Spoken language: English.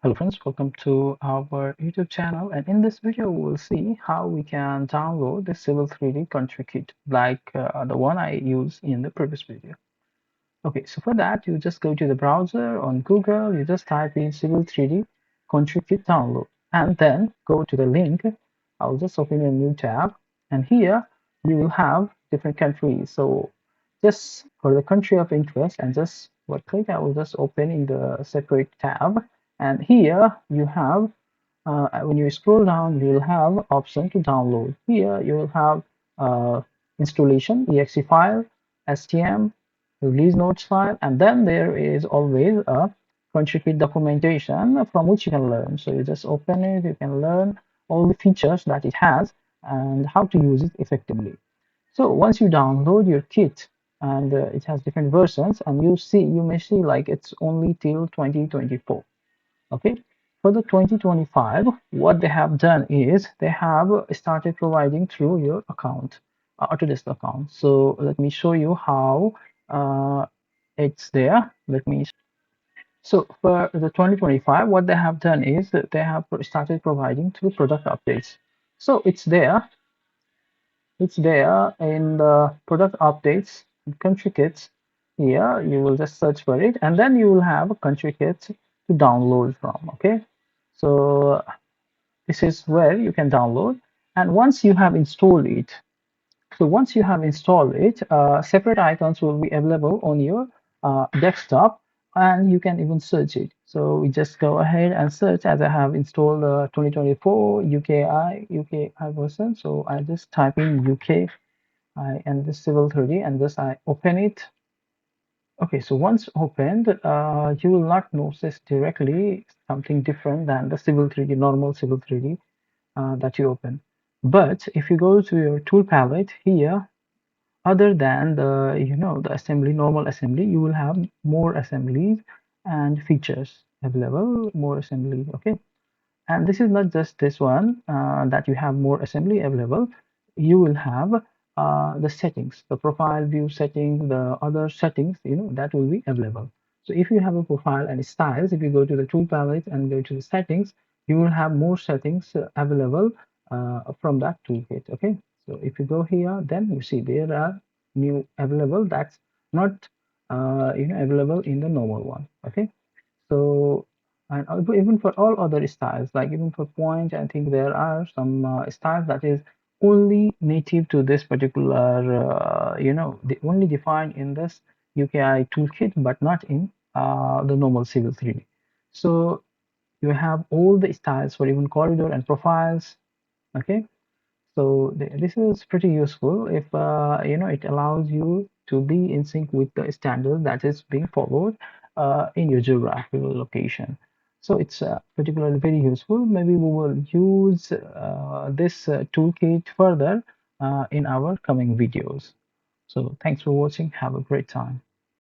Hello friends, welcome to our YouTube channel, and in this video we'll see how we can download the Civil 3D country kit like the one I used in the previous video. Okay, so for that you just go to the browser on Google, you just type in Civil 3D country kit download and then go to the link. I'll just open a new tab, and here you will have different countries. So just for the country of interest and just right click, I will just open in the separate tab, and here you have when you scroll down you will have option to download. Here you will have uh, installation exe file, stm, release notes file, and then there is always a country kit documentation from which you can learn. So you just open it, you can learn all the features that it has and how to use it effectively. So once you download your kit, and it has different versions, and you may see like it's only till 2024. Okay, for the 2025, what they have done is they have started providing through your account, Autodesk account. So let me show you how it's there. Let me. So for the 2025, what they have done is that they have started providing through product updates. So it's there in the product updates and country kits. Here you will just search for it, and then you will have a country kit to download from. Okay, so this is where you can download, and once you have installed it, separate icons will be available on your desktop, and you can even search it. So we just go ahead and search, as I have installed 2024 UKI version. So I just type in UKI and this Civil 3D, and just I open it. Okay, so once opened, you will not notice directly something different than the Civil 3D, normal Civil 3D that you open. But if you go to your tool palette here, other than the assembly, normal assembly, you will have more assemblies and features available, more assembly. Okay, and this is not just this one that you have more assembly available. You will have the settings, the profile view setting, the other settings, that will be available. So if you have a profile and styles, if you go to the tool palette and go to the settings, you will have more settings available from that toolkit. Okay, so if you go here, then you see there are new available that's not available in the normal one. Okay, so, and even for all other styles, like even for point, I think there are some styles that is only native to this particular, only defined in this UKI toolkit, but not in the normal Civil 3D. So you have all the styles for even corridor and profiles. Okay, so this is pretty useful if it allows you to be in sync with the standard that is being followed in your geographical location. So it's particularly very useful. Maybe we will use this toolkit further in our coming videos. So thanks for watching. Have a great time.